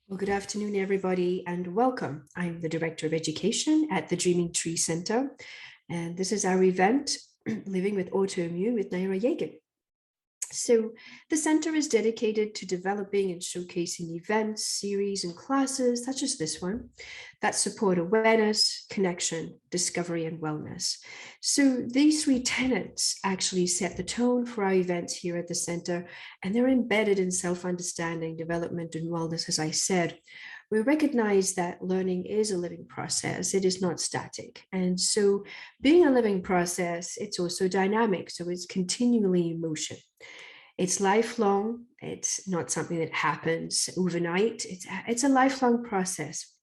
Well, good afternoon, everybody, and welcome. I'm the Director of Education at the Dreaming Tree Center, and this is our event, Living with Autoimmune with Naira Yeghian. So the center is dedicated to developing and showcasing events, series, and classes, such as this one, that support awareness, connection, discovery, and wellness. So these three tenets actually set the tone for our events here at the center, and they're embedded in self-understanding, development, and wellness, as I said. We recognize that learning is a living process. It is not static. And so being a living process, it's also dynamic. So it's continually in motion. It's lifelong. It's not something that happens overnight. It's a lifelong process.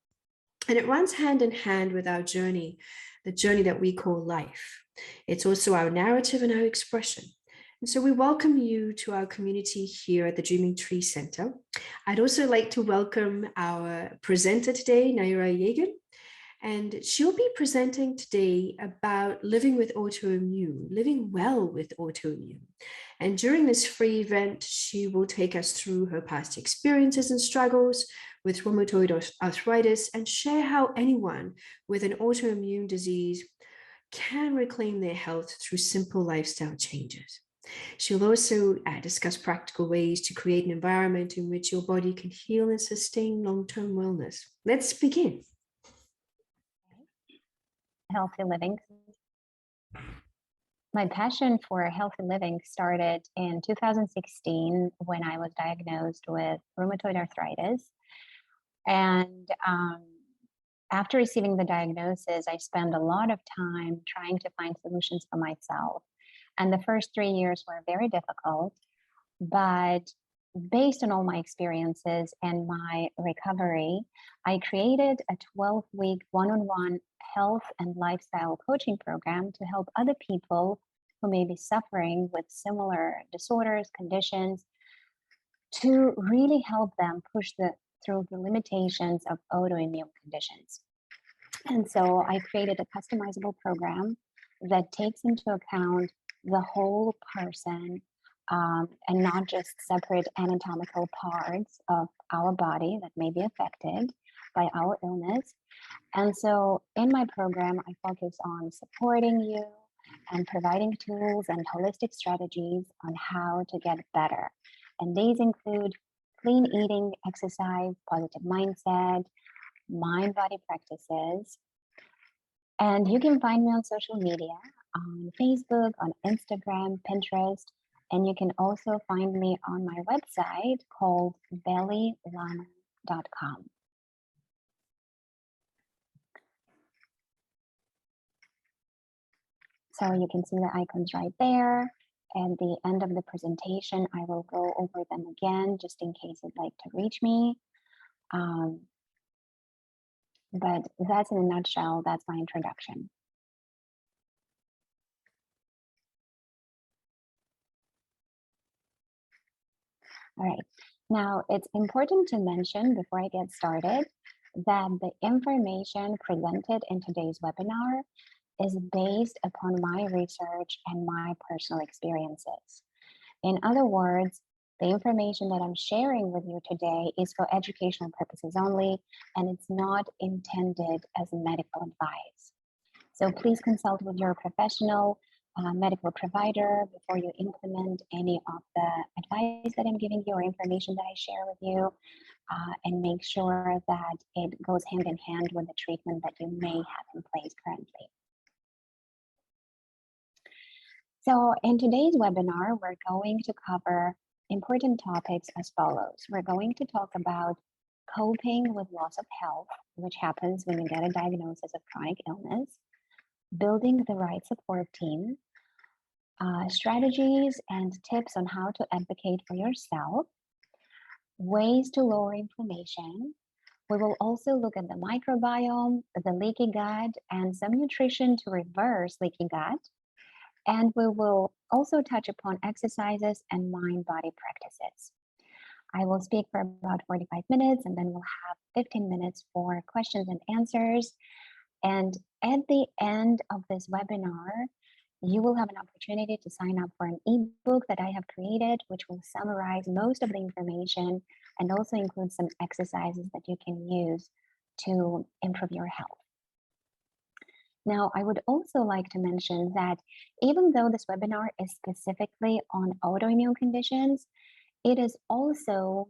And it runs hand in hand with our journey, the journey that we call life. It's also our narrative and our expression. And so we welcome you to our community here at the Dreaming Tree Center. I'd also like to welcome our presenter today, Naira Yeghian. And she'll be presenting today about living with autoimmune, living well with autoimmune. And during this free event, she will take us through her past experiences and struggles with rheumatoid arthritis and share how anyone with an autoimmune disease can reclaim their health through simple lifestyle changes. She'll also discuss practical ways to create an environment in which your body can heal and sustain long-term wellness. Let's begin. Healthy living. My passion for healthy living started in 2016 when I was diagnosed with rheumatoid arthritis. And after receiving the diagnosis, I spent a lot of time trying to find solutions for myself. And the first 3 years were very difficult, but based on all my experiences and my recovery, I created a 12-week one-on-one health and lifestyle coaching program to help other people who may be suffering with similar disorders, conditions, to really help them push through the limitations of autoimmune conditions. And so I created a customizable program that takes into account the whole person, and not just separate anatomical parts of our body that may be affected by our illness. And so in my program, I focus on supporting you and providing tools and holistic strategies on how to get better. And these include clean eating, exercise, positive mindset, mind-body practices. And you can find me on social media, on Facebook, on Instagram, Pinterest, and you can also find me on my website called bellylana.com. So you can see the icons right there. At the end of the presentation, I will go over them again, just in case you'd like to reach me. But that's in a nutshell, that's my introduction. All right, now it's important to mention before I get started that the information presented in today's webinar is based upon my research and my personal experiences. In other words, the information that I'm sharing with you today is for educational purposes only, and it's not intended as medical advice. So please consult with your professional medical provider before you implement any of the advice that I'm giving you or information that I share with you, and make sure that it goes hand in hand with the treatment that you may have in place currently. So in today's webinar, we're going to cover important topics as follows. We're going to talk about coping with loss of health, which happens when you get a diagnosis of chronic illness, building the right support team, strategies and tips on how to advocate for yourself, ways to lower inflammation. We will also look at the microbiome, the leaky gut, and some nutrition to reverse leaky gut. And we will also touch upon exercises and mind-body practices. I will speak for about 45 minutes, and then we'll have 15 minutes for questions and answers. And at the end of this webinar, you will have an opportunity to sign up for an ebook that I have created, which will summarize most of the information and also include some exercises that you can use to improve your health. Now, I would also like to mention that even though this webinar is specifically on autoimmune conditions, it is also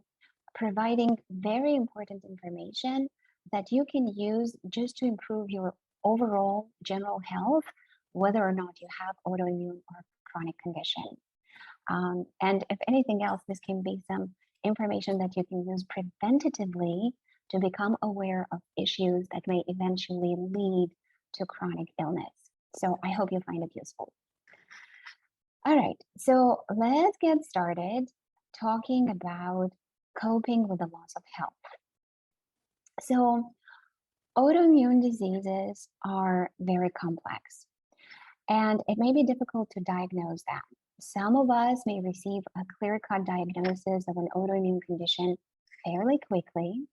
providing very important information that you can use just to improve your overall general health, whether or not you have autoimmune or chronic condition. And if anything else, this can be some information that you can use preventatively to become aware of issues that may eventually lead to chronic illness. So I hope you find it useful. All right, so let's get started talking about coping with the loss of health. So autoimmune diseases are very complex, and it may be difficult to diagnose them. Some of us may receive a clear-cut diagnosis of an autoimmune condition fairly quickly,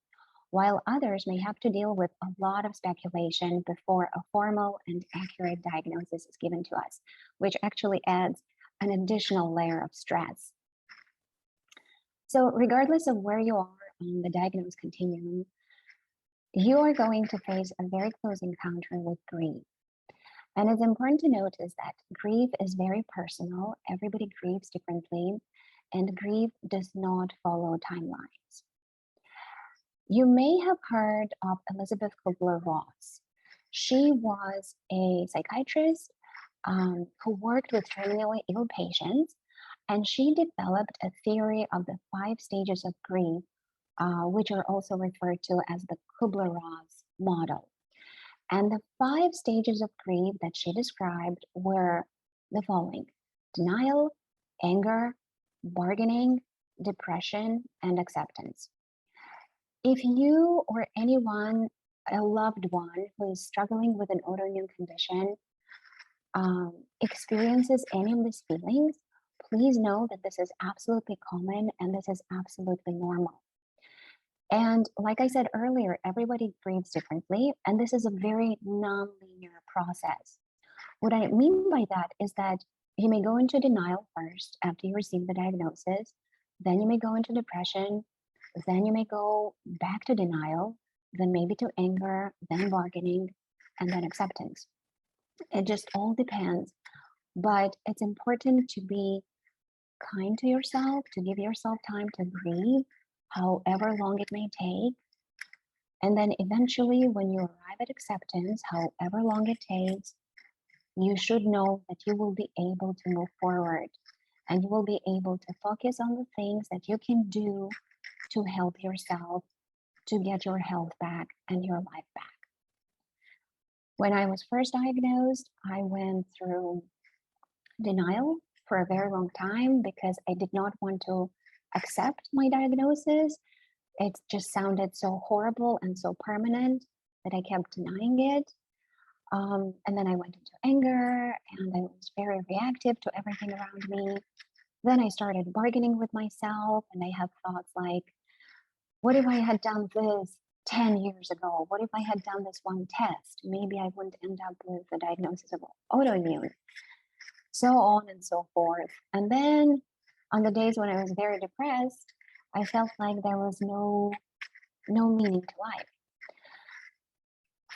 while others may have to deal with a lot of speculation before a formal and accurate diagnosis is given to us, which actually adds an additional layer of stress. So regardless of where you are on the diagnosis continuum, you are going to face a very close encounter with grief. And it's important to notice that grief is very personal. Everybody grieves differently, and grief does not follow timelines. You may have heard of Elizabeth Kubler-Ross. She was a psychiatrist who worked with terminally ill patients, and she developed a theory of the 5 stages of grief, which are also referred to as the Kubler-Ross model. And the 5 stages of grief that she described were the following: denial, anger, bargaining, depression, and acceptance. If you or anyone, a loved one who is struggling with an autoimmune condition, experiences any of these feelings, please know that this is absolutely common and this is absolutely normal. And like I said earlier, everybody grieves differently, and this is a very non-linear process. What I mean by that is that you may go into denial first after you receive the diagnosis, then you may go into depression, then you may go back to denial, then maybe to anger, then bargaining, and then acceptance. It just all depends. But it's important to be kind to yourself, to give yourself time to grieve, however long it may take. And then eventually, when you arrive at acceptance, however long it takes, you should know that you will be able to move forward, and you will be able to focus on the things that you can do to help yourself to get your health back and your life back. When I was first diagnosed, I went through denial for a very long time because I did not want to accept my diagnosis. It just sounded so horrible and so permanent that I kept denying it. And then I went into anger, and I was very reactive to everything around me. Then I started bargaining with myself, and I had thoughts like, what if I had done this 10 years ago? What if I had done this one test? Maybe I wouldn't end up with the diagnosis of autoimmune. So on and so forth. And then on the days when I was very depressed, I felt like there was no meaning to life.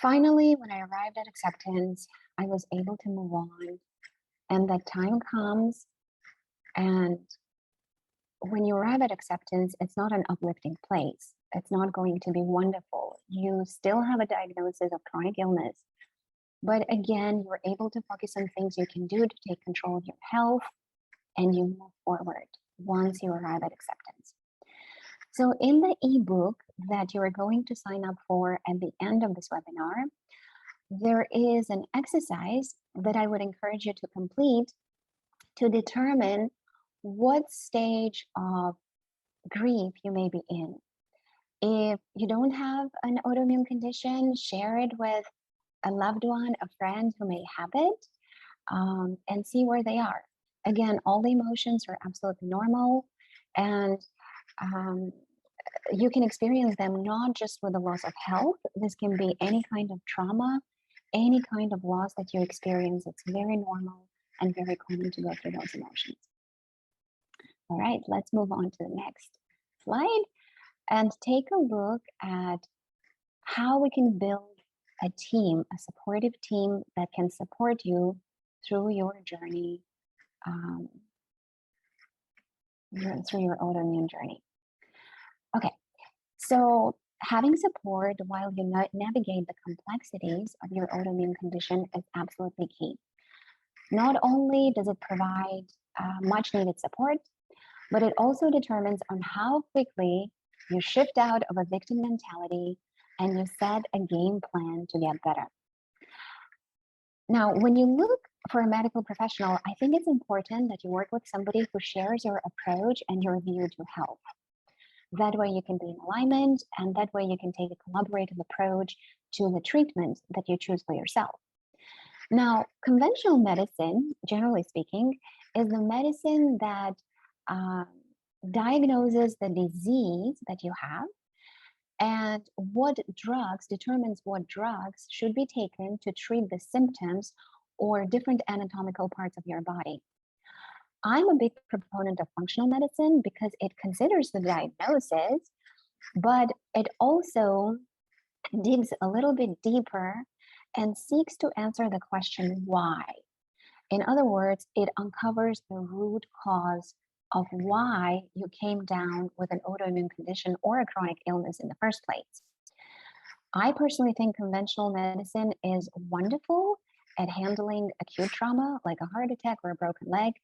Finally, when I arrived at acceptance, I was able to move on, and that time comes, and when you arrive at acceptance, it's not an uplifting place. It's not going to be wonderful. You still have a diagnosis of chronic illness, but again, you're able to focus on things you can do to take control of your health, and you move forward once you arrive at acceptance. So in the ebook that you are going to sign up for at the end of this webinar, there is an exercise that I would encourage you to complete to determine what stage of grief you may be in. If you don't have an autoimmune condition, share it with a loved one, a friend who may have it, and see where they are. Again, all the emotions are absolutely normal, and you can experience them not just with the loss of health. This can be any kind of trauma, any kind of loss that you experience. It's very normal and very common to go through those emotions. All right, let's move on to the next slide. and take a look at how we can build a team, a supportive team that can support you through your journey, um, through your autoimmune journey. Okay, so having support while you navigate the complexities of your autoimmune condition is absolutely key. Not only does it provide much needed support, but it also determines on how quickly you shift out of a victim mentality and you set a game plan to get better. Now, when you look for a medical professional, I think it's important that you work with somebody who shares your approach and your view to health. That way you can be in alignment, and that way you can take a collaborative approach to the treatment that you choose for yourself. Now, conventional medicine, generally speaking, is the medicine that diagnoses the disease that you have and determines what drugs should be taken to treat the symptoms or different anatomical parts of your body. I'm a big proponent of functional medicine because it considers the diagnosis, but it also digs a little bit deeper and seeks to answer the question why. In other words, it uncovers the root cause of why you came down with an autoimmune condition or a chronic illness in the first place. I personally think conventional medicine is wonderful at handling acute trauma like a heart attack or a broken leg.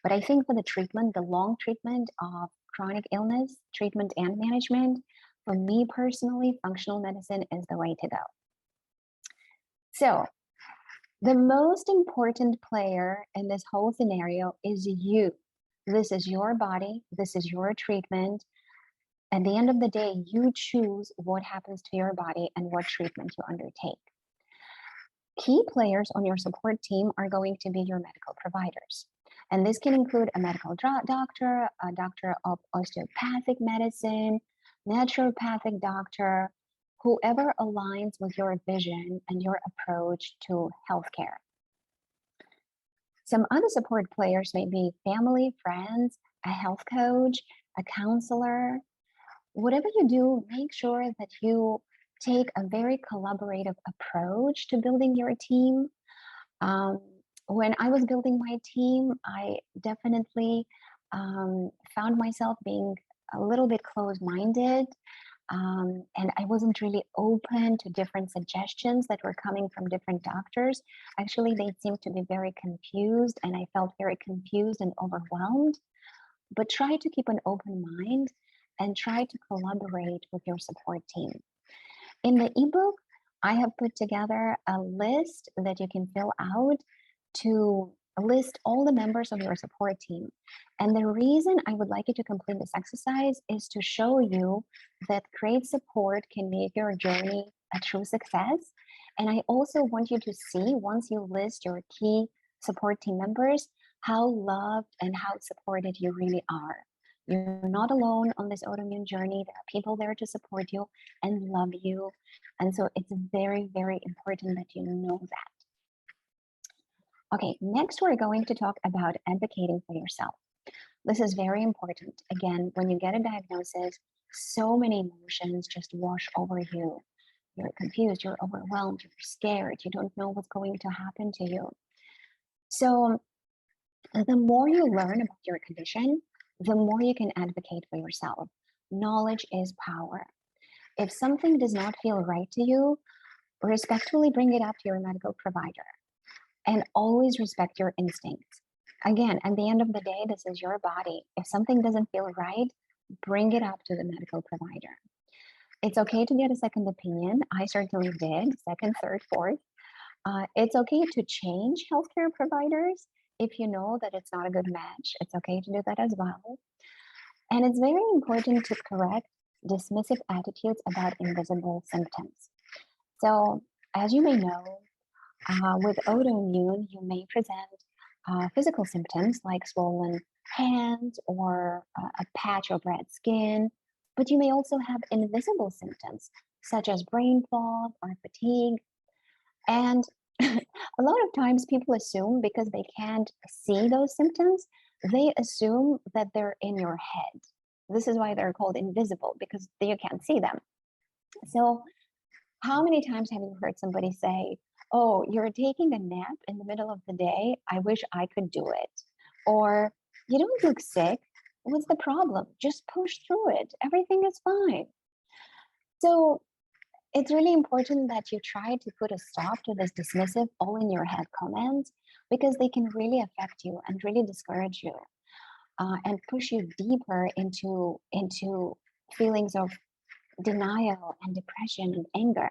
But I think for the treatment, the long treatment of chronic illness, treatment and management, for me personally, functional medicine is the way to go. So the most important player in this whole scenario is you. This is your body. This is your treatment. At the end of the day, you choose what happens to your body and what treatment you undertake. Key players on your support team are going to be your medical providers. And this can include a medical doctor, a doctor of osteopathic medicine, naturopathic doctor, whoever aligns with your vision and your approach to healthcare. Some other support players may be family, friends, a health coach, a counselor. Whatever you do, make sure that you take a very collaborative approach to building your team. When I was building my team, I definitely found myself being a little bit closed-minded, and I wasn't really open to different suggestions that were coming from different doctors. Actually, they seemed to be very confused, and I felt very confused and overwhelmed. But try to keep an open mind and try to collaborate with your support team. In the ebook, I have put together a list that you can fill out to list all the members of your support team. And the reason I would like you to complete this exercise is to show you that great support can make your journey a true success. And I also want you to see, once you list your key support team members, how loved and how supported you really are. You're not alone on this autoimmune journey. There are people there to support you and love you. And so it's very, very important that you know that. Okay, next we're going to talk about advocating for yourself. This is very important. Again, when you get a diagnosis, so many emotions just wash over you. You're confused, you're overwhelmed, you're scared, you don't know what's going to happen to you. So the more you learn about your condition, the more you can advocate for yourself. Knowledge is power. If something does not feel right to you, respectfully bring it up to your medical provider and always respect your instincts. Again, at the end of the day, this is your body. If something doesn't feel right, bring it up to the medical provider. It's okay to get a second opinion. I certainly did, second, third, fourth. It's okay to change healthcare providers if you know that it's not a good match. It's okay to do that as well. And it's very important to correct dismissive attitudes about invisible symptoms. So, as you may know, with autoimmune, you may present physical symptoms like swollen hands or a patch of red skin, but you may also have invisible symptoms such as brain fog or fatigue. And a lot of times people assume because they can't see those symptoms, they assume that they're in your head. This is why they're called invisible, because you can't see them. So how many times have you heard somebody say, oh, you're taking a nap in the middle of the day, I wish I could do it? Or, you don't look sick, what's the problem? Just push through it, everything is fine. So it's really important that you try to put a stop to this dismissive, all in your head comments, because they can really affect you and really discourage you, and push you deeper into feelings of denial and depression and anger.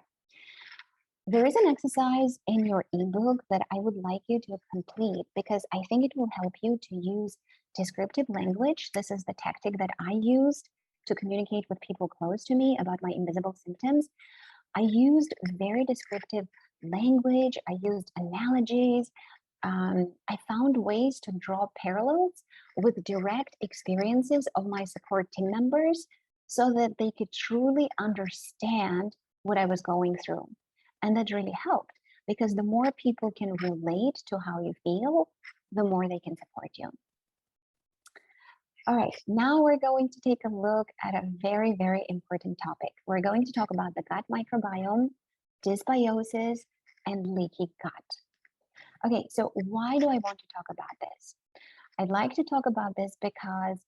There is an exercise in your ebook that I would like you to complete, because I think it will help you to use descriptive language. This is the tactic that I used to communicate with people close to me about my invisible symptoms. I used very descriptive language. I used analogies. I found ways to draw parallels with direct experiences of my support team members so that they could truly understand what I was going through. And that really helped, because the more people can relate to how you feel, the more they can support you. All right, now we're going to take a look at a very, very important topic. We're going to talk about the gut microbiome, dysbiosis, and leaky gut. Okay, so why do I want to talk about this? I'd like to talk about this because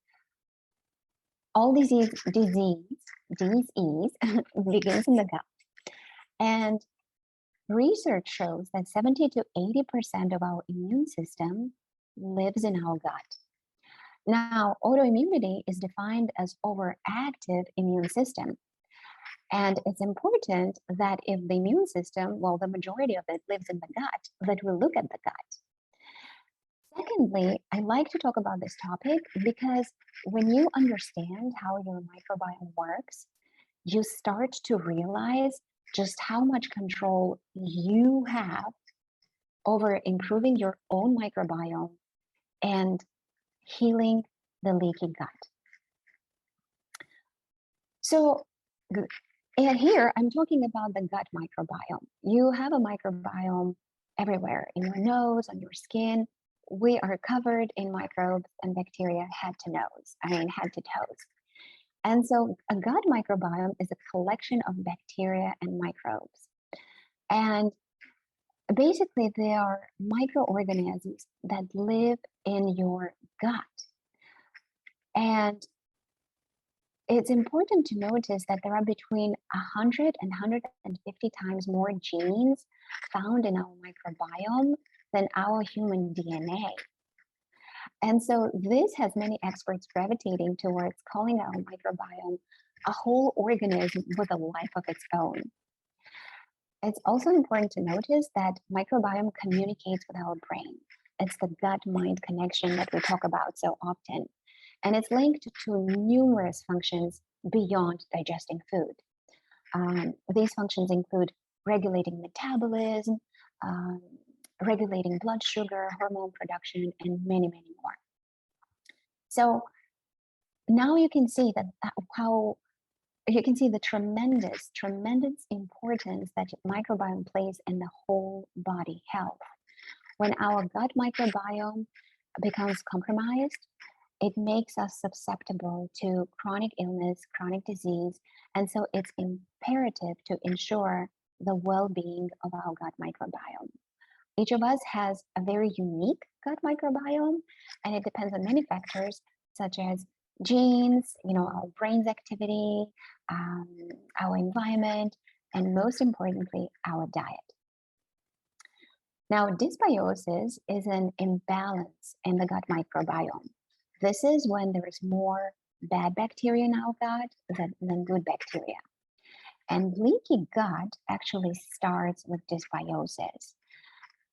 all disease begins in the gut. And research shows that 70 to 80% of our immune system lives in our gut. Now, autoimmunity is defined as overactive immune system. And it's important that if the immune system, well, the majority of it lives in the gut, that we look at the gut. Secondly, I like to talk about this topic because when you understand how your microbiome works, you start to realize just how much control you have over improving your own microbiome and healing the leaky gut. So here I'm talking about the gut microbiome. You have a microbiome everywhere, in your nose, on your skin. We are covered in microbes and bacteria head to toes. And so a gut microbiome is a collection of bacteria and microbes. And basically, they are microorganisms that live in your gut. And it's important to notice that there are between 100 and 150 times more genes found in our microbiome than our human DNA. And so this has many experts gravitating towards calling our microbiome a whole organism with a life of its own. It's also important to notice that microbiome communicates with our brain. It's the gut-mind connection that we talk about so often. And it's linked to numerous functions beyond digesting food. These functions include regulating metabolism, regulating blood sugar, hormone production, and many, many more. So now you can see the tremendous importance that microbiome plays in the whole body health. When our gut microbiome becomes compromised, it makes us susceptible to chronic illness, chronic disease, and so it's imperative to ensure the well-being of our gut microbiome. Each of us has a very unique gut microbiome, and it depends on many factors, such as genes, our brain's activity, our environment, and most importantly, our diet. Now, dysbiosis is an imbalance in the gut microbiome. This is when there is more bad bacteria in our gut than good bacteria. And leaky gut actually starts with dysbiosis.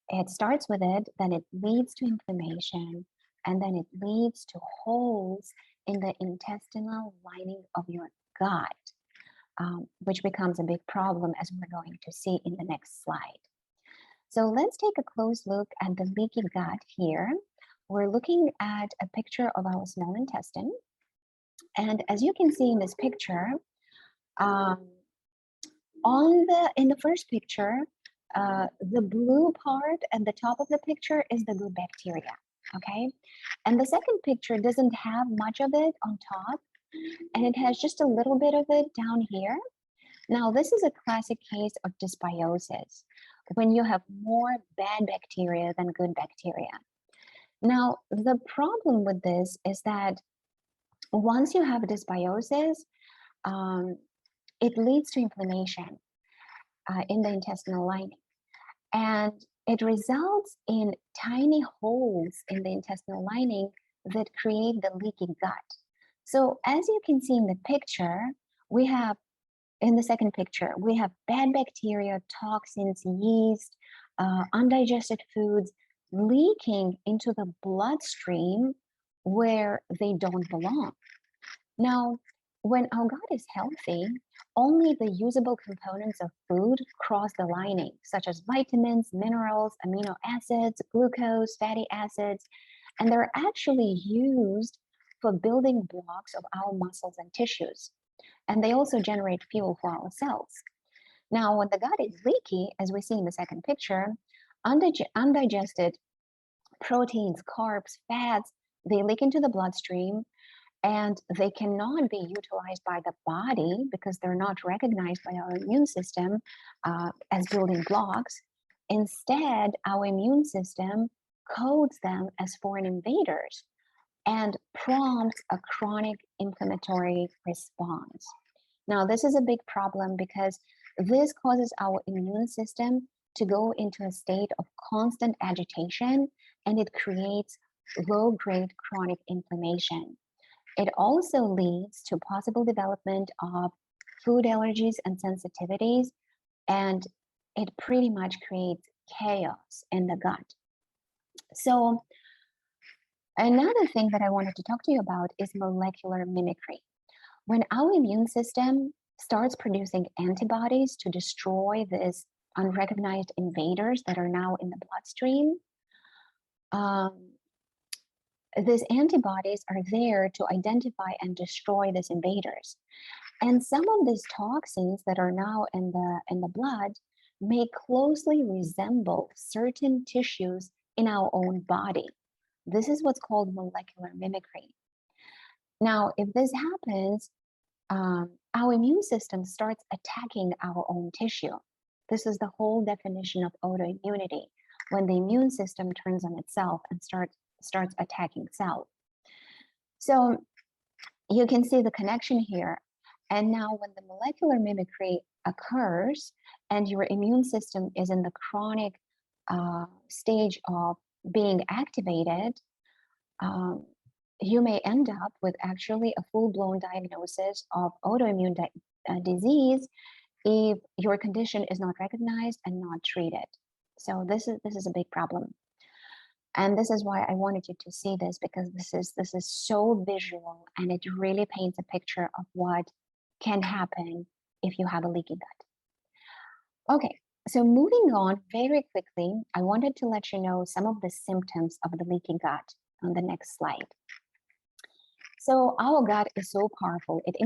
It starts with it, then it leads to inflammation, and then it leads to holes in the intestinal lining of your gut, which becomes a big problem, as we're going to see in the next slide. So let's take a close look at the leaky gut here. We're looking at a picture of our small intestine. And as you can see in this picture, in the first picture, the blue part at the top of the picture is the good bacteria, okay? And the second picture doesn't have much of it on top. and it has just a little bit of it down here. Now, this is a classic case of dysbiosis, when you have more bad bacteria than good bacteria. Now, the problem with this is that once you have dysbiosis, it leads to inflammation in the intestinal lining. And it results in tiny holes in the intestinal lining that create the leaky gut. So as you can see in the picture, we have, in the second picture, we have bad bacteria, toxins, yeast, undigested foods leaking into the bloodstream where they don't belong. Now, when our gut is healthy, only the usable components of food cross the lining, such as vitamins, minerals, amino acids, glucose, fatty acids, and they're actually used for building blocks of our muscles and tissues. And they also generate fuel for our cells. Now, when the gut is leaky, as we see in the second picture, undigested proteins, carbs, fats, they leak into the bloodstream, and they cannot be utilized by the body because they're not recognized by our immune system as building blocks. Instead, our immune system codes them as foreign invaders and prompts a chronic inflammatory response. Now, this is a big problem because this causes our immune system to go into a state of constant agitation, and it creates low-grade chronic inflammation. It also leads to possible development of food allergies and sensitivities, and it pretty much creates chaos in the gut. So another thing that I wanted to talk to you about is molecular mimicry. When our immune system starts producing antibodies to destroy these unrecognized invaders that are now in the bloodstream, these antibodies are there to identify and destroy these invaders. And some of these toxins that are now in the blood may closely resemble certain tissues in our own body. This is what's called molecular mimicry. Now, if this happens, our immune system starts attacking our own tissue. This is the whole definition of autoimmunity, when the immune system turns on itself and starts attacking cells. So you can see the connection here. And now when the molecular mimicry occurs and your immune system is in the chronic stage of being activated, you may end up with actually a full-blown diagnosis of autoimmune disease if your condition is not recognized and not treated. So this is a big problem. And this is why I wanted you to see this, because this is so visual, and it really paints a picture of what can happen if you have a leaky gut. Okay, so moving on very quickly, I wanted to let you know some of the symptoms of the leaky gut on the next slide. So our gut is so powerful, it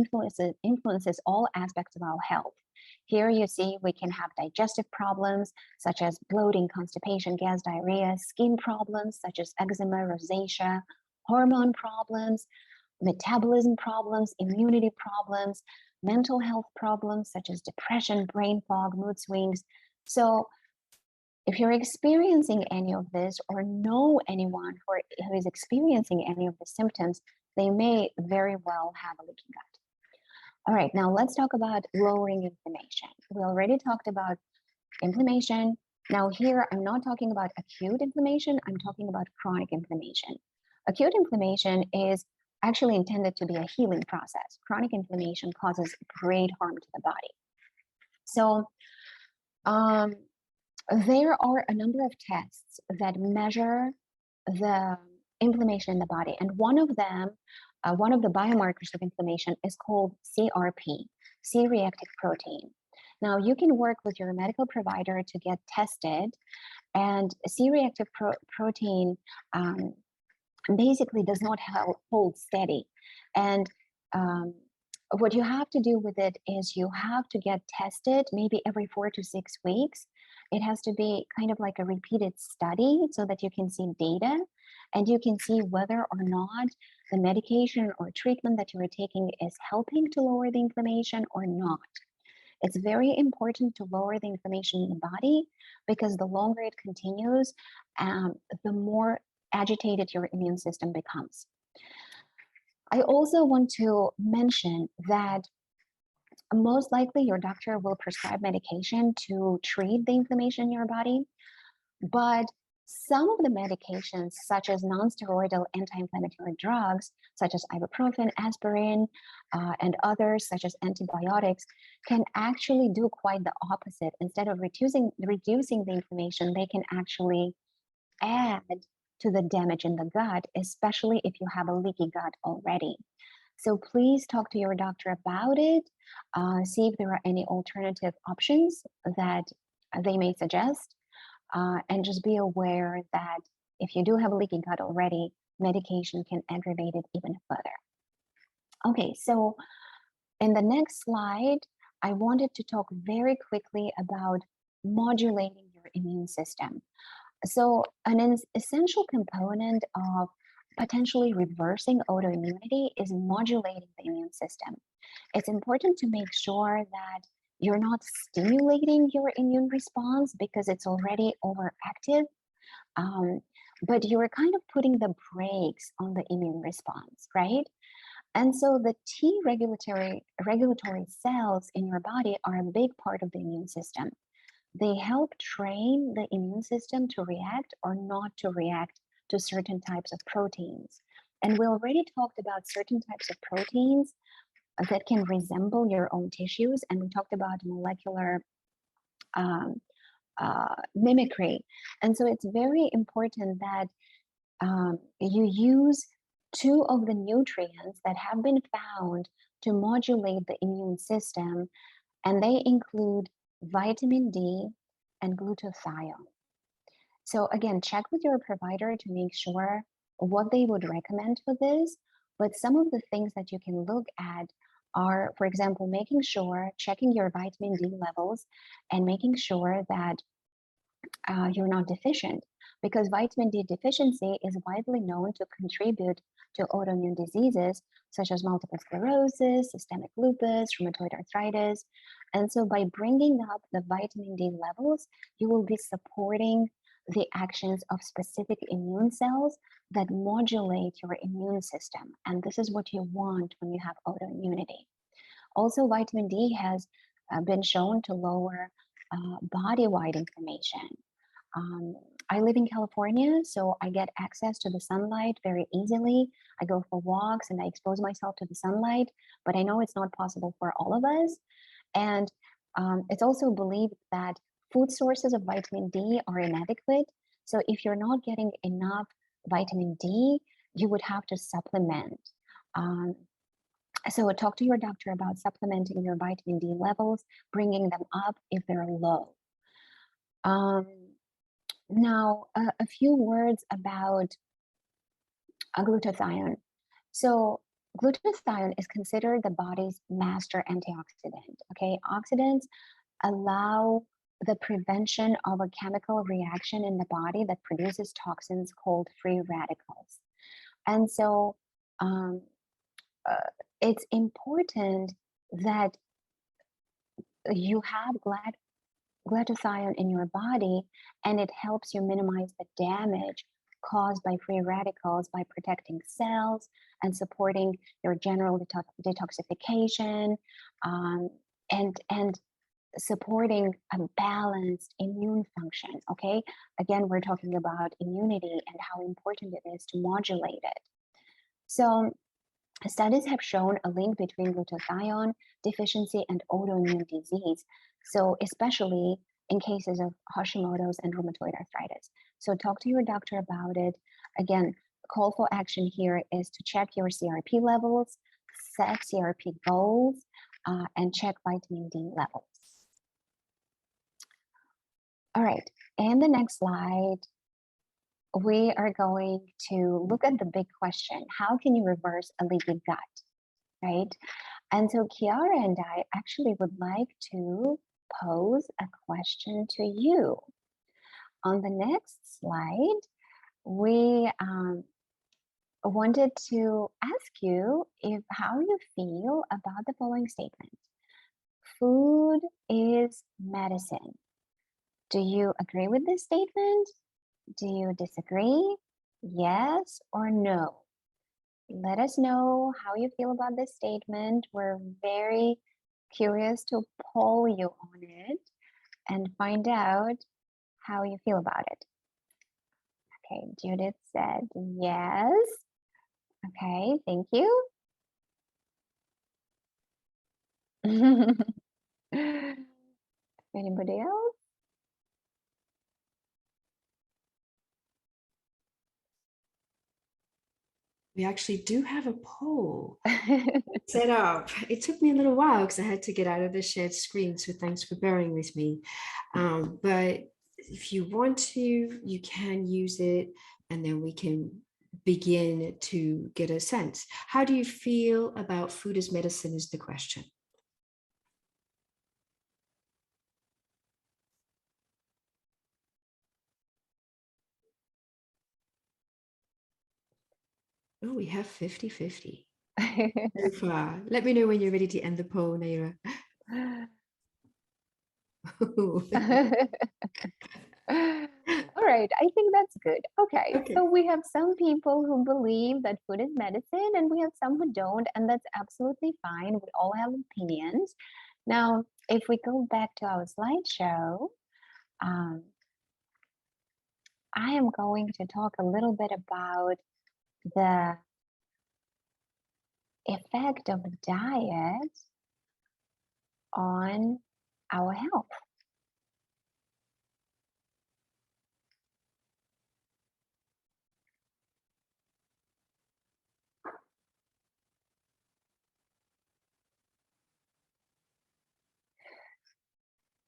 influences all aspects of our health. Here you see we can have digestive problems such as bloating, constipation, gas, diarrhea, skin problems such as eczema, rosacea, hormone problems, metabolism problems, immunity problems, mental health problems such as depression, brain fog, mood swings. So if you're experiencing any of this or know anyone who is experiencing any of the symptoms, they may very well have a leaky gut. All right, now let's talk about lowering inflammation. We already talked about inflammation. Now here, I'm not talking about acute inflammation, I'm talking about chronic inflammation. Acute inflammation is actually intended to be a healing process. Chronic inflammation causes great harm to the body. So there are a number of tests that measure the inflammation in the body. And one of them, one of the biomarkers of inflammation is called CRP, C-reactive protein. Now you can work with your medical provider to get tested, and C-reactive protein basically does not hold steady. And what you have to do with it is you have to get tested maybe every 4 to 6 weeks. It has to be kind of like a repeated study so that you can see data and you can see whether or not the medication or treatment that you are taking is helping to lower the inflammation or not. It's very important to lower the inflammation in the body because the longer it continues, the more agitated your immune system becomes. I also want to mention that most likely your doctor will prescribe medication to treat the inflammation in your body, but some of the medications, such as non-steroidal anti-inflammatory drugs, such as ibuprofen, aspirin, and others, such as antibiotics, can actually do quite the opposite. Instead of reducing the inflammation, they can actually add to the damage in the gut, especially if you have a leaky gut already. So please talk to your doctor about it. See if there are any alternative options that they may suggest. And just be aware that if you do have a leaky gut already, medication can aggravate it even further. Okay, so in the next slide, I wanted to talk very quickly about modulating your immune system. So an essential component of potentially reversing autoimmunity is modulating the immune system. It's important to make sure that you're not stimulating your immune response because it's already overactive, but you're kind of putting the brakes on the immune response, right? And so the T regulatory cells in your body are a big part of the immune system. They help train the immune system to react or not to react to certain types of proteins. And we already talked about certain types of proteins that can resemble your own tissues. And we talked about molecular mimicry. And so it's very important that you use two of the nutrients that have been found to modulate the immune system, and they include vitamin D and glutathione. So again, check with your provider to make sure what they would recommend for this. But some of the things that you can look at are, for example, checking your vitamin D levels and making sure that you're not deficient, because vitamin D deficiency is widely known to contribute to autoimmune diseases such as multiple sclerosis, systemic lupus, rheumatoid arthritis. And so by bringing up the vitamin D levels, you will be supporting the actions of specific immune cells that modulate your immune system. And this is what you want when you have autoimmunity. Also, vitamin D has been shown to lower body-wide inflammation. I live in California, so I get access to the sunlight very easily. I go for walks and I expose myself to the sunlight, but I know it's not possible for all of us. And it's also believed that food sources of vitamin D are inadequate. So if you're not getting enough vitamin D, you would have to supplement. So talk to your doctor about supplementing your vitamin D levels, bringing them up if they're low. Now, a few words about glutathione. So glutathione is considered the body's master antioxidant. Okay, oxidants allow the prevention of a chemical reaction in the body that produces toxins called free radicals. And so it's important that you have glutathione in your body, and it helps you minimize the damage caused by free radicals by protecting cells and supporting your general detoxification, and supporting a balanced immune function. Okay, again, we're talking about immunity and how important it is to modulate it. So studies have shown a link between glutathione deficiency and autoimmune disease. So especially in cases of Hashimoto's and rheumatoid arthritis. So talk to your doctor about it. Again, call for action here is to check your CRP levels, set CRP goals, and check vitamin D levels. All right, and the next slide, we are going to look at the big question. How can you reverse a leaky gut, right? And so Kiara and I actually would like to pose a question to you. On the next slide, we wanted to ask you if how you feel about the following statement. Food is medicine. Do you agree with this statement? Do you disagree? Yes or no? Let us know how you feel about this statement. We're very curious to poll you on it and find out how you feel about it. Okay, Judith said yes. Okay, thank you. Anybody else? We actually do have a poll set up. It took me a little while because I had to get out of the shared screen. So thanks for bearing with me. But if you want to, you can use it and then we can begin to get a sense. How do you feel about food as medicine is the question. Oh, we have 50-50 so far. Let me know when you're ready to end the poll, Naira. All right, I think that's good. Okay, so we have some people who believe that food is medicine, and we have some who don't, and that's absolutely fine. We all have opinions. Now, if we go back to our slideshow, I am going to talk a little bit about the effect of diet on our health.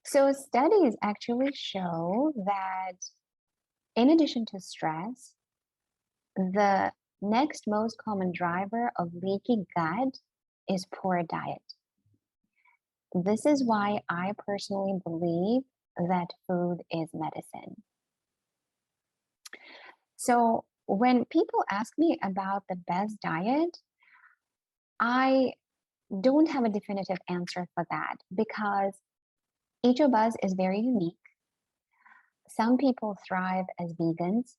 So studies actually show that in addition to stress, the next most common driver of leaky gut is poor diet. This is why I personally believe that food is medicine. So when people ask me about the best diet, I don't have a definitive answer for that because each of us is very unique. Some people thrive as vegans.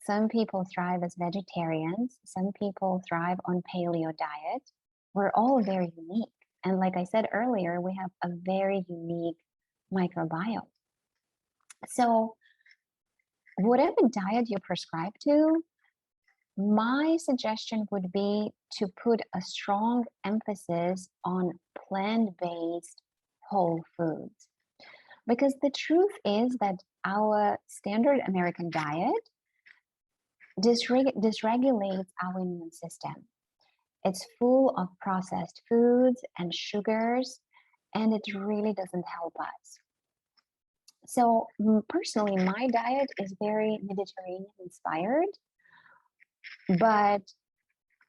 Some people thrive as vegetarians. Some people thrive on paleo diet. We're all very unique. And like I said earlier, we have a very unique microbiome. So whatever diet you prescribe to, my suggestion would be to put a strong emphasis on plant-based whole foods. Because the truth is that our standard American diet dysregulates our immune system. It's full of processed foods and sugars, and it really doesn't help us. So personally, my diet is very Mediterranean inspired, but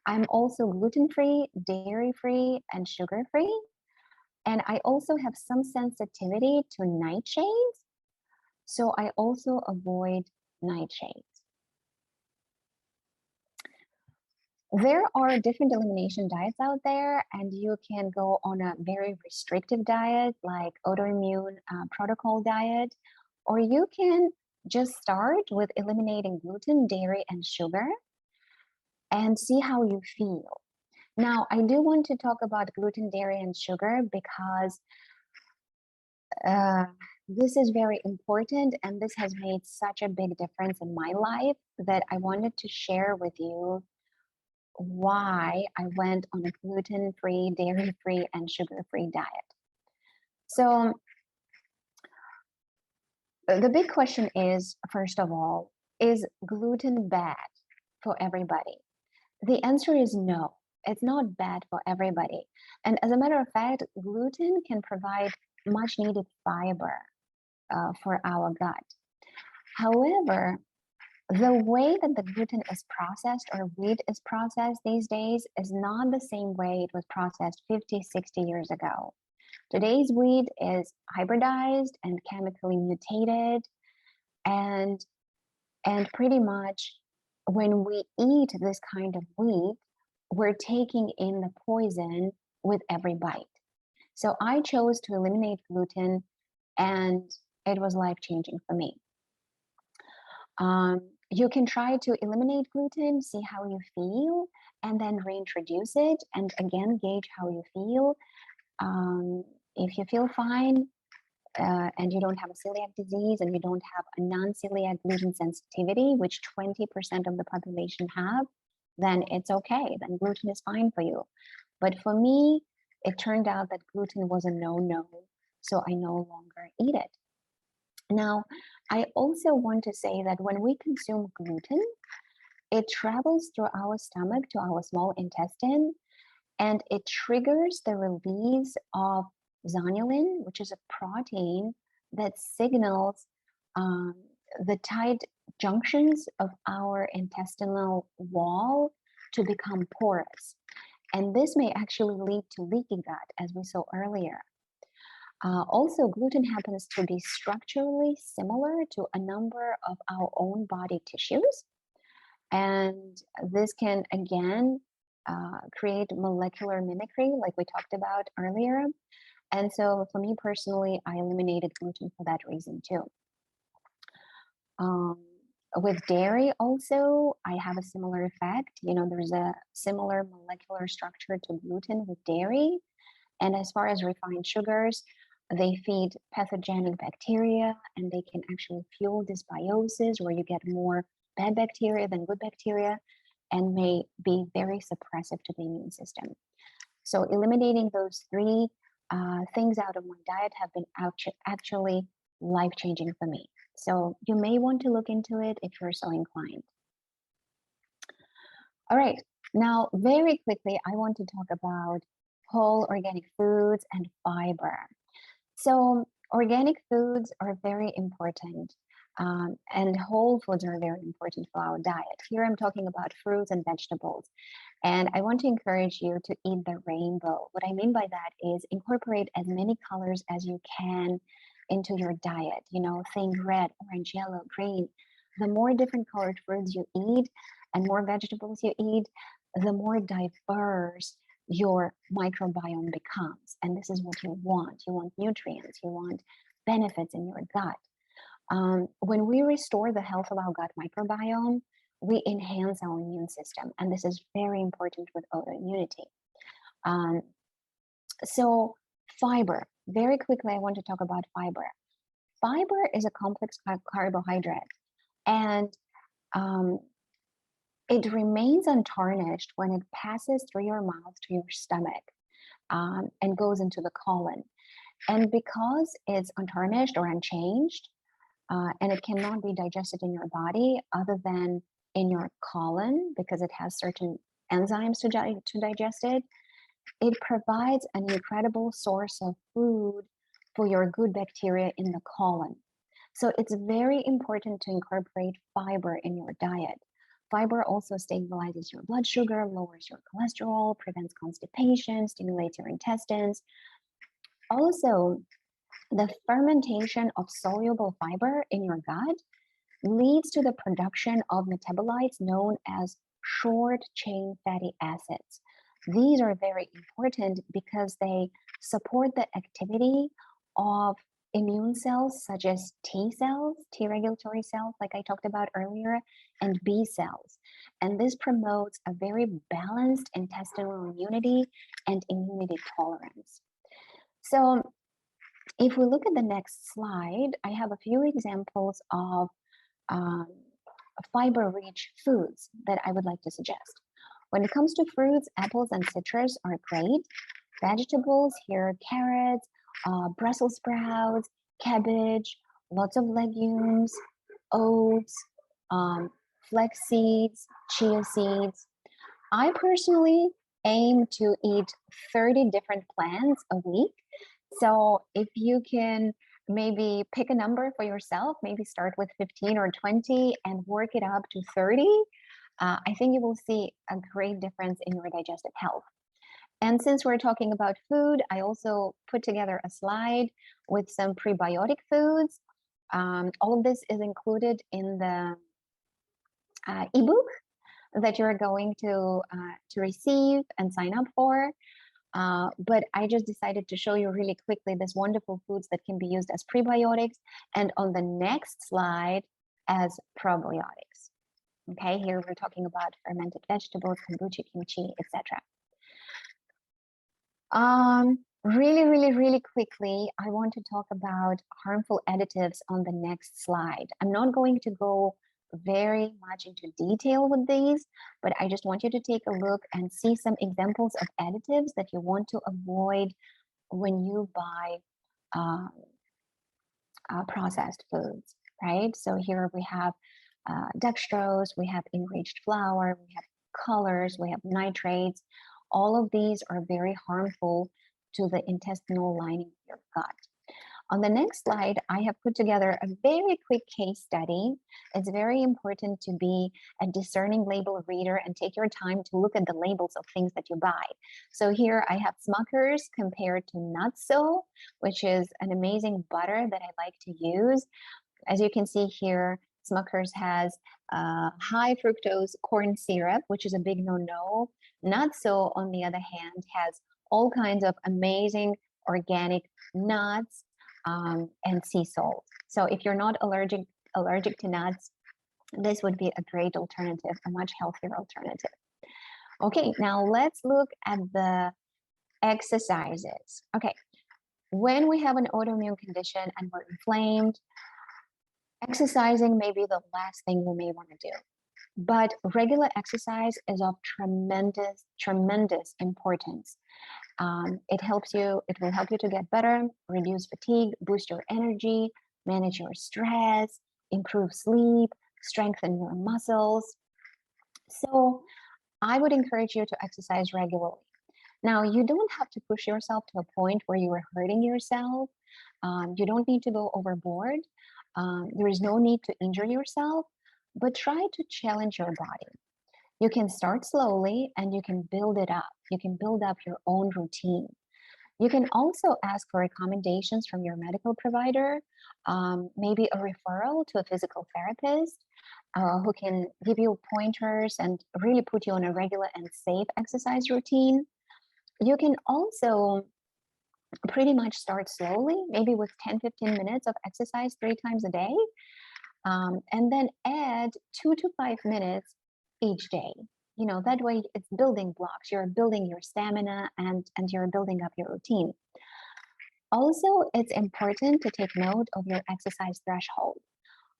I'm also gluten-free, dairy-free, and sugar-free. And I also have some sensitivity to nightshades, so I also avoid nightshades. There are different elimination diets out there, and you can go on a very restrictive diet like autoimmune protocol diet, or you can just start with eliminating gluten, dairy, and sugar and see how you feel. Now, I do want to talk about gluten, dairy, and sugar because this is very important, and this has made such a big difference in my life that I wanted to share with you why I went on a gluten-free, dairy-free, and sugar-free diet. So the big question is, first of all, is gluten bad for everybody? The answer is no, it's not bad for everybody. And as a matter of fact, gluten can provide much needed fiber for our gut. However, The way that the gluten is processed or wheat is processed these days is not the same way it was processed 50, 60 years ago. Today's wheat is hybridized and chemically mutated, and pretty much when we eat this kind of wheat, we're taking in the poison with every bite. So I chose to eliminate gluten, and it was life-changing for me. You can try to eliminate gluten, see how you feel, and then reintroduce it, and again, gauge how you feel. If you feel fine, and you don't have a celiac disease and you don't have a non-celiac gluten sensitivity, which 20% of the population have, then it's okay. Then gluten is fine for you. But for me, it turned out that gluten was a no-no, so I no longer eat it. Now, I also want to say that when we consume gluten, it travels through our stomach to our small intestine, and it triggers the release of zonulin, which is a protein that signals the tight junctions of our intestinal wall to become porous. And this may actually lead to leaky gut, as we saw earlier. Also, gluten happens to be structurally similar to a number of our own body tissues. And this can, again, create molecular mimicry, like we talked about earlier. And so for me personally, I eliminated gluten for that reason too. With dairy also, I have a similar effect. You know, there's a similar molecular structure to gluten with dairy. And as far as refined sugars, they feed pathogenic bacteria, and they can actually fuel dysbiosis, where you get more bad bacteria than good bacteria, and may be very suppressive to the immune system. So eliminating those three things out of my diet have been actually life-changing for me. So you may want to look into it if you're so inclined. All right, now very quickly, I want to talk about whole organic foods and fiber. So organic foods are very important, and whole foods are very important for our diet. Here I'm talking about fruits and vegetables. And I want to encourage you to eat the rainbow. What I mean by that is incorporate as many colors as you can into your diet. You know, think red, orange, yellow, green. The more different colored fruits you eat and more vegetables you eat, the more diverse your microbiome becomes. And this is what you want. You want nutrients, you want benefits in your gut. When we restore the health of our gut microbiome, we enhance our immune system. And this is very important with autoimmunity. So fiber, very quickly, I want to talk about fiber. Fiber is a complex carbohydrate, and it remains untarnished when it passes through your mouth to your stomach and goes into the colon. And because it's untarnished or unchanged, and it cannot be digested in your body other than in your colon, because it has certain enzymes to digest it, it provides an incredible source of food for your good bacteria in the colon. So it's very important to incorporate fiber in your diet. Fiber also stabilizes your blood sugar, lowers your cholesterol, prevents constipation, stimulates your intestines. Also, the fermentation of soluble fiber in your gut leads to the production of metabolites known as short chain fatty acids. These are very important because they support the activity of immune cells such as T cells, T regulatory cells, like I talked about earlier, and B cells. And this promotes a very balanced intestinal immunity and immunity tolerance. So if we look at the next slide, I have a few examples of fiber-rich foods that I would like to suggest. When it comes to fruits, apples and citrus are great. Vegetables, here, carrots, Brussels sprouts, cabbage, lots of legumes, oats, flax seeds, chia seeds. I personally aim to eat 30 different plants a week. So if you can maybe pick a number for yourself, maybe start with 15 or 20 and work it up to 30. I think you will see a great difference in your digestive health. And since we're talking about food, I also put together a slide with some prebiotic foods. All of this is included in the ebook that you're going to receive and sign up for. But I just decided to show you really quickly this wonderful foods that can be used as prebiotics, and on the next slide as probiotics. Okay, here we're talking about fermented vegetables, kombucha, kimchi, etc. Really quickly, I want to talk about harmful additives on the next slide. I'm not going to go very much into detail with these, but I just want you to take a look and see some examples of additives that you want to avoid when you buy processed foods, right? So here we have dextrose, we have enriched flour, we have colors, we have nitrates. All of these are very harmful to the intestinal lining of your gut. On the next slide, I have put together a very quick case study. It's very important to be a discerning label reader and take your time to look at the labels of things that you buy. So here I have Smuckers compared to Nutso, which is an amazing butter that I like to use. As you can see here, Smuckers has high fructose corn syrup, which is a big no-no. Nutso, on the other hand, has all kinds of amazing organic nuts and sea salt. So if you're not allergic to nuts, this would be a great alternative, a much healthier alternative. Okay, now let's look at the exercises. Okay, when we have an autoimmune condition and we're inflamed, exercising may be the last thing we may want to do. But regular exercise is of tremendous importance. It will help you to get better, reduce fatigue, boost your energy, manage your stress, improve sleep, strengthen your muscles. So I would encourage you to exercise regularly. Now, you don't have to push yourself to a point where you are hurting yourself. You don't need to go overboard. There is no need to injure yourself, but try to challenge your body. You can start slowly and you can build it up. You can build up your own routine. You can also ask for recommendations from your medical provider, maybe a referral to a physical therapist who can give you pointers and really put you on a regular and safe exercise routine. You can also pretty much start slowly, maybe with 10-15 minutes of exercise 3 times a day, and then add 2 to 5 minutes each day. You know, that way it's building blocks. You're building your stamina and you're building up your routine. Also, it's important to take note of your exercise threshold.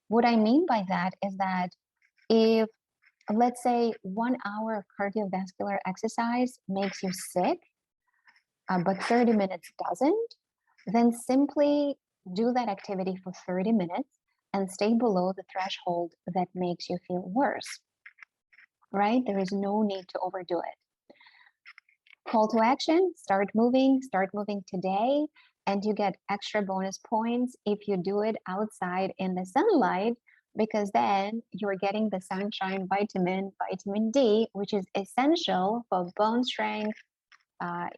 What I mean by that is that if, let's say, 1 hour of cardiovascular exercise makes you sick, but 30 minutes doesn't, then simply do that activity for 30 minutes and stay below the threshold that makes you feel worse, right? There is no need to overdo it. Call to action, start moving today, and you get extra bonus points if you do it outside in the sunlight, because then you're getting the sunshine vitamin D, which is essential for bone strength,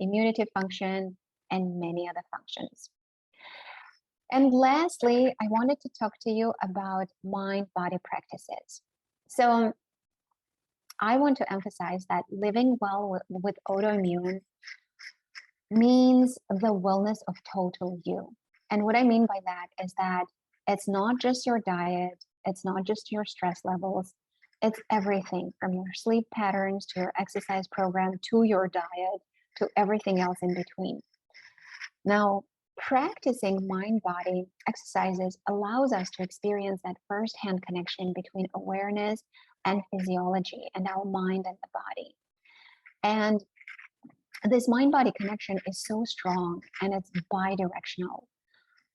immunity function, and many other functions. And lastly, I wanted to talk to you about mind-body practices. So I want to emphasize that living well with autoimmune means the wellness of total you. And what I mean by that is that it's not just your diet, it's not just your stress levels, it's everything from your sleep patterns to your exercise program to your diet to everything else in between. Now, practicing mind-body exercises allows us to experience that firsthand connection between awareness and physiology and our mind and the body. And this mind-body connection is so strong and it's bi-directional.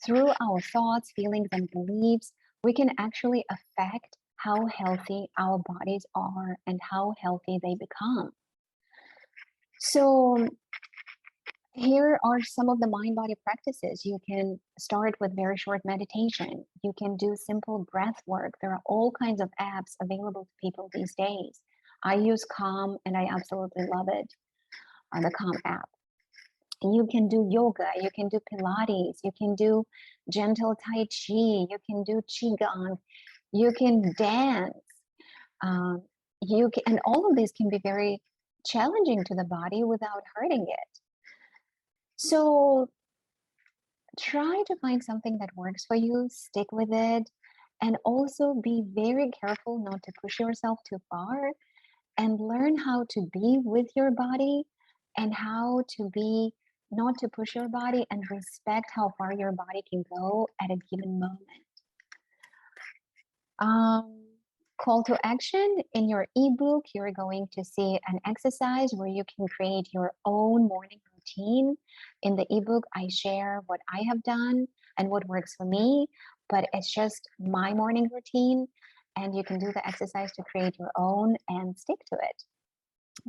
Through our thoughts, feelings, and beliefs, we can actually affect how healthy our bodies are and how healthy they become. So Here are some of the mind-body practices. You can start with very short meditation. You can do simple breath work. There are all kinds of apps available to people these days. I use Calm and I absolutely love it, the Calm app. You can do yoga, you can do Pilates, you can do gentle Tai Chi, you can do Qigong, you can dance. Um, and all of these can be very challenging to the body without hurting it. So try to find something that works for you, stick with it, and also be very careful not to push yourself too far, and learn how to be with your body and how to be not to push your body and respect how far your body can go at a given moment. Call to action: in your ebook, you're going to see an exercise where you can create your own morning routine. In the ebook, I share what I have done and what works for me, but it's just my morning routine, and you can do the exercise to create your own and stick to it.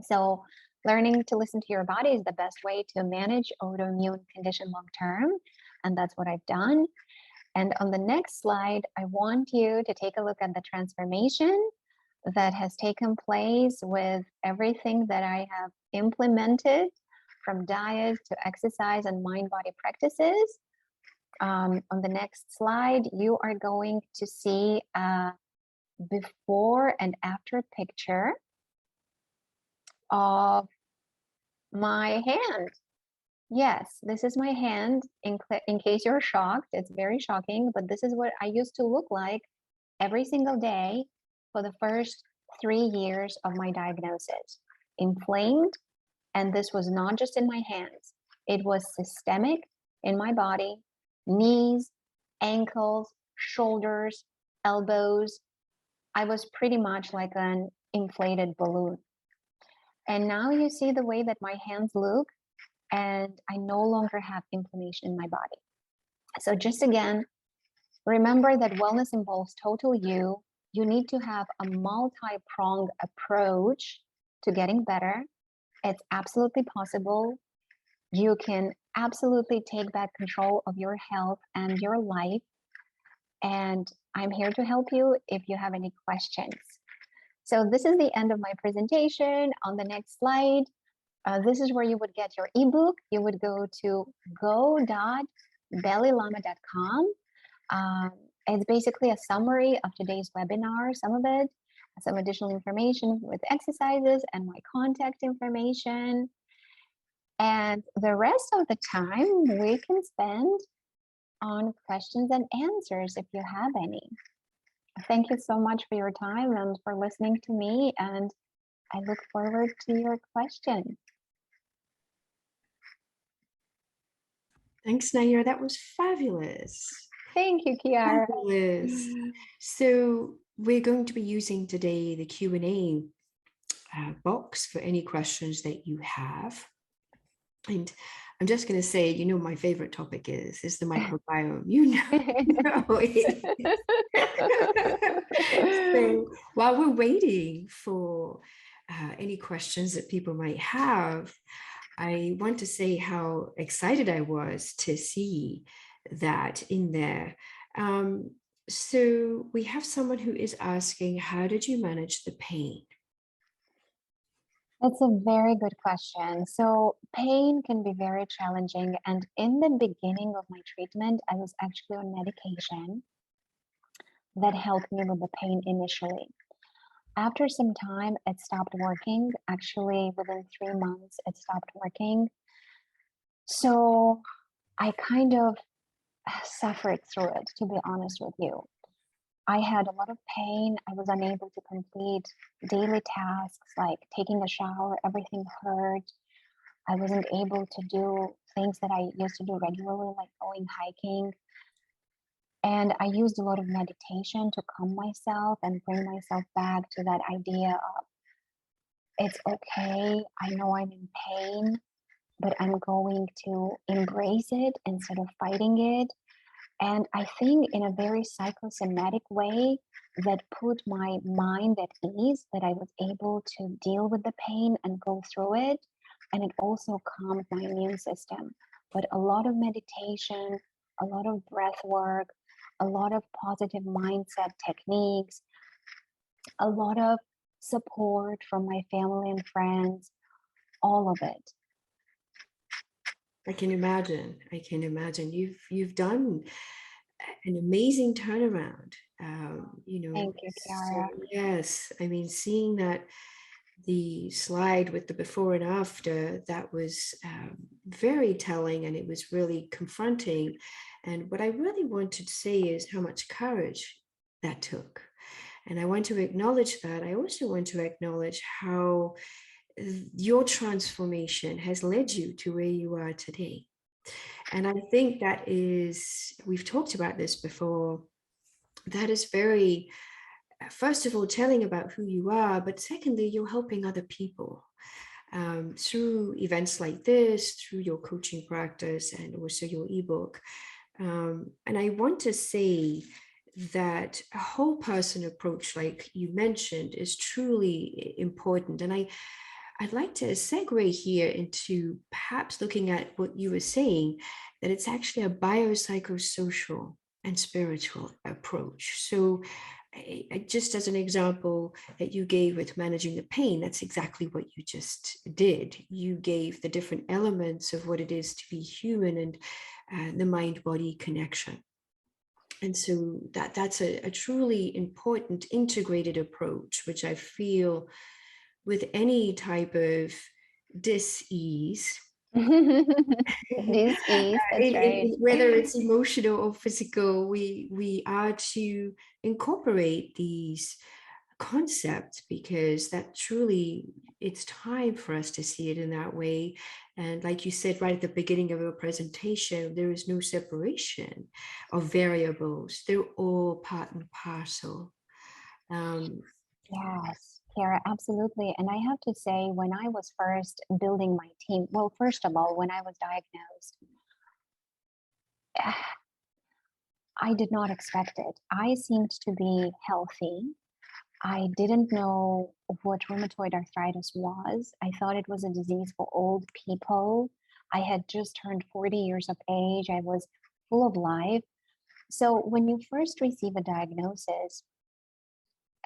So, learning to listen to your body is the best way to manage autoimmune condition long term, and that's what I've done. And on the next slide, I want you to take a look at the transformation that has taken place with everything that I have implemented, from diet to exercise and mind body practices. On the next slide, you are going to see a before and after picture of my hand. Yes, this is my hand. In case you're shocked, it's very shocking, but this is what I used to look like every single day for the first 3 years of my diagnosis. Inflamed, and this was not just in my hands, it was systemic in my body: knees, ankles, shoulders, elbows. I was pretty much like an inflated balloon. And now you see the way that my hands look, and I no longer have inflammation in my body. So just again, remember that wellness involves total you. You need to have a multi-pronged approach to getting better. It's absolutely possible. You can absolutely take back control of your health and your life. And I'm here to help you if you have any questions. So this is the end of my presentation. On the next slide, this is where you would get your ebook. You would go to go.bellylama.com. It's basically a summary of today's webinar, some of it, some additional information with exercises and my contact information. And the rest of the time we can spend on questions and answers if you have any. Thank you so much for your time and for listening to me, and I look forward to your questions. Thanks, Naira. That was fabulous. Thank you, Kiara. Fabulous. So we're going to be using today the Q&A box for any questions that you have. And I'm just going to say, you know, my favorite topic is the microbiome. You know it. So while we're waiting for any questions that people might have, I want to say how excited I was to see that in there. So we have someone who is asking, how did you manage the pain? That's a very good question. So pain can be very challenging. And in the beginning of my treatment, I was actually on medication that helped me with the pain initially. After some time, it stopped working. Actually, within 3 months, it stopped working. So I kind of suffered through it, to be honest with you. I had a lot of pain. I was unable to complete daily tasks like taking a shower. Everything hurt. I wasn't able to do things that I used to do regularly, like going hiking. And I used a lot of meditation to calm myself and bring myself back to that idea of, it's okay, I know I'm in pain, but I'm going to embrace it instead of fighting it. And I think in a very psychosomatic way that put my mind at ease, that I was able to deal with the pain and go through it. and it also calmed my immune system. But a lot of meditation, a lot of breath work, a lot of positive mindset techniques, a lot of support from my family and friends, all of it. I can imagine. I can imagine. You've done an amazing turnaround. Thank you, So Kiara. yes, I mean, seeing that the slide with the before and after, that was very telling, and it was really confronting. And what I really wanted to say is how much courage that took. And I want to acknowledge that. I also want to acknowledge how your transformation has led you to where you are today. And I think that is, we've talked about this before, that is very, first of all, telling about who you are, but secondly, you're helping other people through events like this, through your coaching practice, and also your ebook. And I want to say that a whole person approach, like you mentioned, is truly important. And I'd like to segue here into perhaps looking at what you were saying, that it's actually a biopsychosocial and spiritual approach. So just as an example that you gave with managing the pain, that's exactly what you just did. You gave the different elements of what it is to be human and the mind-body connection. And so that's a truly important integrated approach, which I feel with any type of dis-ease, Dis-ease, that's right. whether it's emotional or physical, we are to incorporate these concepts, because that truly, it's time for us to see it in that way. And like you said right at the beginning of your presentation, there is no separation of variables. They're all part and parcel. Yes, Kiara, absolutely. And I have to say, when I was first building my team, well, first of all, when I was diagnosed, I did not expect it. I seemed to be healthy. I didn't know what rheumatoid arthritis was. I thought it was a disease for old people. I had just turned 40 years of age. I was full of life. So when you first receive a diagnosis,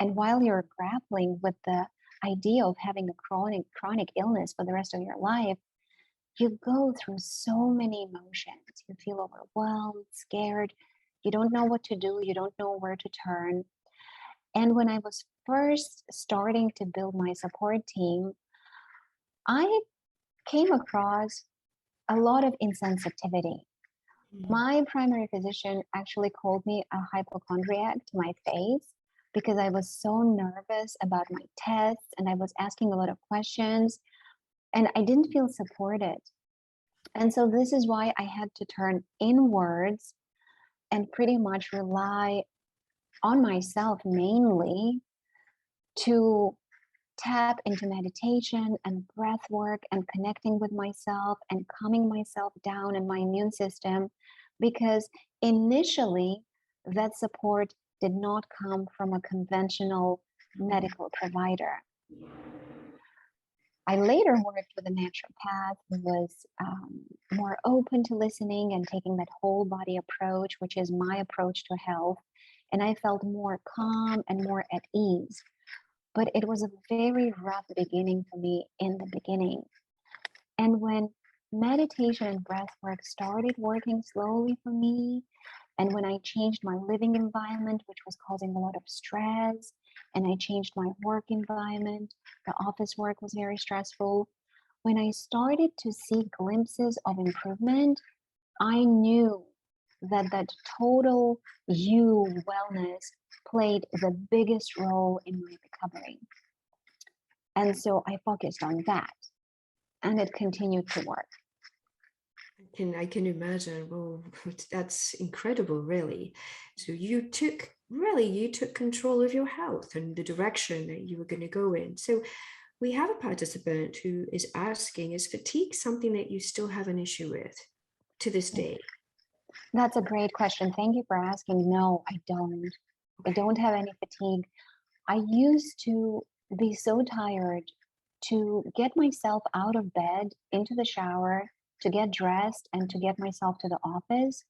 and while you're grappling with the idea of having a chronic illness for the rest of your life, you go through so many emotions. You feel overwhelmed, scared. You don't know what to do. You don't know where to turn. And when I was first starting to build my support team, I came across a lot of insensitivity. My primary physician actually called me a hypochondriac to my face because I was so nervous about my tests and I was asking a lot of questions and I didn't feel supported. And so this is why I had to turn inwards and pretty much rely on myself mainly to tap into meditation and breath work and connecting with myself and calming myself down and my immune system, because initially that support did not come from a conventional medical provider. I later worked with a naturopath who was more open to listening and taking that whole body approach, which is my approach to health. And I felt more calm and more at ease. But it was a very rough beginning for me in the beginning. And when meditation and breath work started working slowly for me, and when I changed my living environment, which was causing a lot of stress, and I changed my work environment, the office work was very stressful. When I started to see glimpses of improvement, I knew that total you wellness played the biggest role in my recovery. And so I focused on that, and it continued to work. I can imagine. Well, that's incredible, really. So you took control of your health and the direction that you were going to go in. So we have a participant who is asking, is fatigue something that you still have an issue with to this day? That's a great question. Thank you for asking. No, I don't. I don't have any fatigue. I used to be so tired to get myself out of bed, into the shower, to get dressed, and to get myself to the office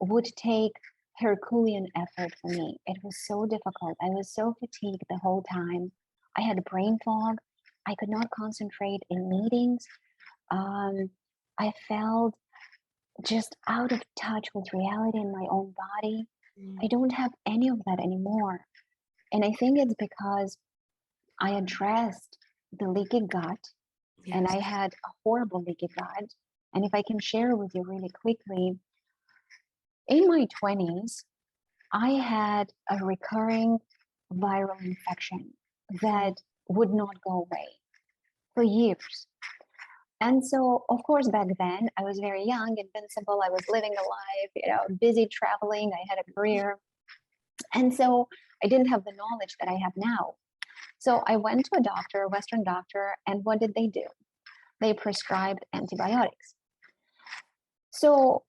would take Herculean effort for me. It was so difficult. I was so fatigued the whole time. I had brain fog. I could not concentrate in meetings. I felt just out of touch with reality in my own body. I don't have any of that anymore. And I think it's because I addressed the leaky gut, and Yes. I had a horrible leaky gut. And if I can share with you really quickly, in my 20s, I had a recurring viral infection that would not go away for years. And so, of course, back then I was very young, invincible. I was living a life, busy traveling. I had a career. And so I didn't have the knowledge that I have now. So I went to a doctor, a Western doctor, and what did they do? They prescribed antibiotics. So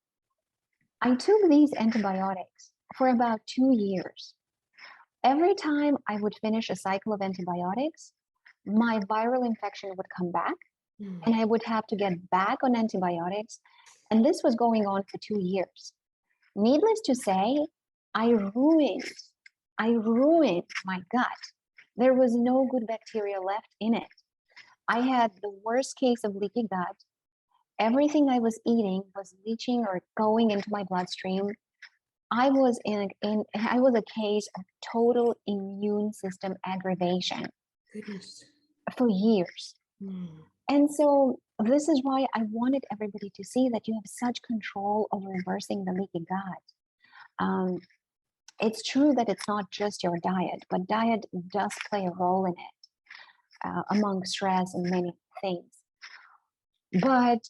I took these antibiotics for about 2 years. Every time I would finish a cycle of antibiotics, my viral infection would come back and I would have to get back on antibiotics. And this was going on for 2 years. Needless to say, I ruined my gut. There was no good bacteria left in it. I had the worst case of leaky gut. Everything I was eating was leaching or going into my bloodstream. I was a case of total immune system aggravation. Goodness. For years. And so this is why I wanted everybody to see that you have such control over reversing the leaky gut. It's true that it's not just your diet, but diet does play a role in it, among stress and many things. But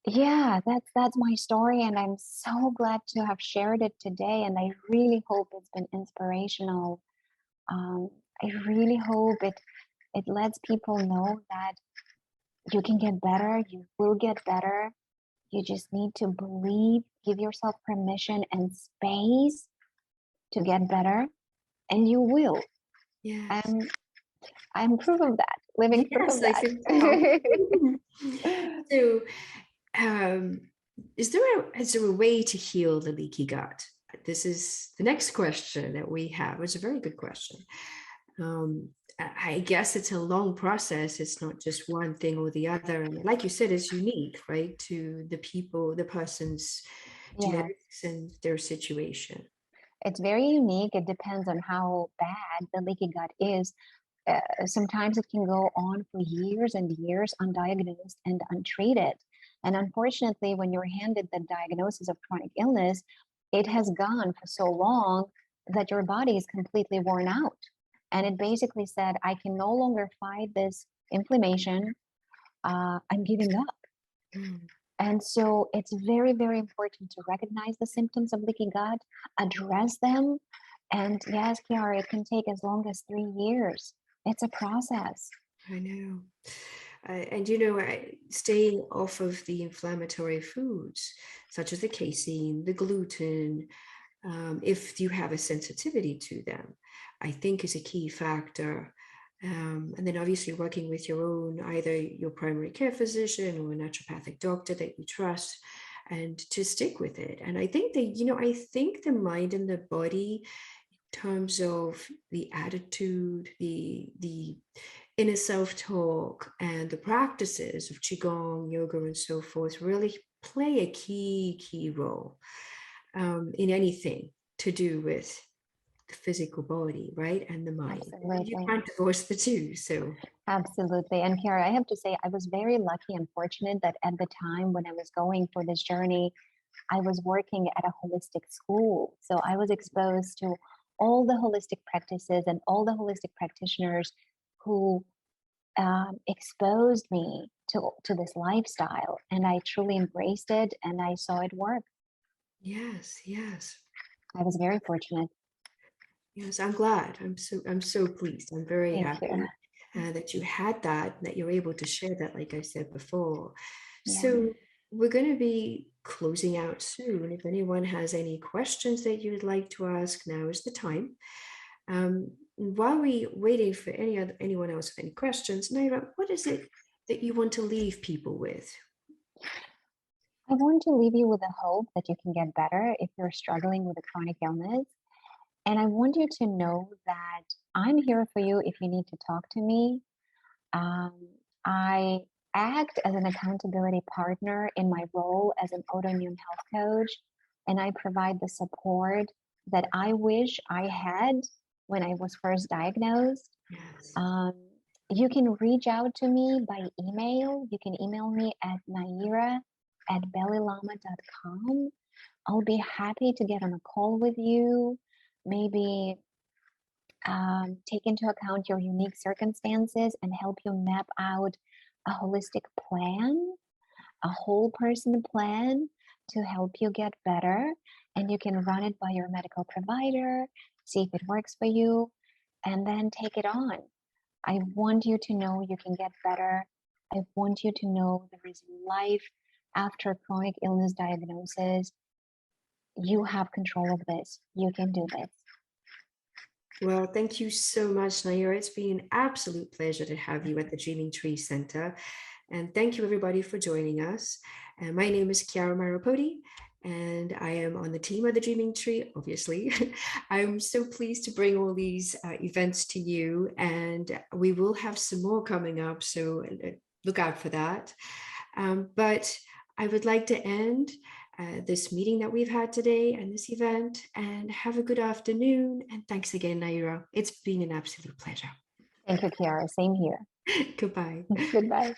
yeah, that's my story, and I'm so glad to have shared it today. And I really hope it's been inspirational. I really hope it lets people know that you can get better, you will get better. You just need to believe, give yourself permission and space to get better, and you will. Yes. And I'm proof of that, living proof Yes, of I can tell. that. So, um, is there a way to heal the leaky gut? This is the next question that we have. It's a very good question. I guess it's a long process. It's not just one thing or the other. And like you said, it's unique, right, to the people, the person's Yeah, genetics and their situation. it's very unique. It depends on how bad the leaky gut is. Sometimes it can go on for years and years undiagnosed and untreated. And unfortunately, when you're handed the diagnosis of chronic illness, it has gone for so long that your body is completely worn out. And it basically said, I can no longer fight this inflammation. I'm giving up. And so it's very, very important to recognize the symptoms of leaky gut, address them. And yes, Kiara, it can take as long as 3 years. It's a process. I know. And staying off of the inflammatory foods, such as the casein, the gluten, if you have a sensitivity to them, I think is a key factor. And then obviously working with your own, either your primary care physician or a naturopathic doctor that you trust, and to stick with it. And I think I think the mind and the body, in terms of the attitude, the inner self-talk, and the practices of qigong, yoga, and so forth, really play a key role in anything to do with the physical body, right, and the mind. And you Absolutely. can't divorce the two. So Absolutely. And Kiara, I have to say, I was very lucky and fortunate that at the time when I was going for this journey, I was working at a holistic school. So I was exposed to all the holistic practices and all the holistic practitioners who exposed me to this lifestyle. And I truly embraced it and I saw it work. yes, I was very fortunate. I'm glad. I'm so pleased. I'm very Thank happy you. that you had that, that you're able to share that, like I said before. Yeah. So we're going to be closing out soon. If anyone has any questions that you'd like to ask, now is the time. while we waiting for anyone else with any questions, Naira, what is it that you want to leave people with? I want to leave you with the hope that you can get better if you're struggling with a chronic illness. And I want you to know that I'm here for you if you need to talk to me. Um, I act as an accountability partner in my role as an autoimmune health coach, and I provide the support that I wish I had when I was first diagnosed. Yes. Um, you can reach out to me by email. You can email me at naira@bellylama.com. I'll be happy to get on a call with you, maybe take into account your unique circumstances and help you map out a holistic plan, a whole person plan to help you get better. And you can run it by your medical provider, see if it works for you, and then take it on. I want you to know you can get better. I want you to know there is life after chronic illness diagnosis. You have control of this. You can do this. Well, thank you so much, Naira. It's been an absolute pleasure to have you at the Dreaming Tree Center. And thank you, everybody, for joining us. And my name is Chiara Marapodi, and I am on the team of the Dreaming Tree, obviously. I'm so pleased to bring all these events to you, and we will have some more coming up, so look out for that. But I would like to end this meeting that we've had today and this event, and have a good afternoon. And thanks again, Naira. It's been an absolute pleasure. Thank you, Chiara. Same here. Goodbye. Goodbye.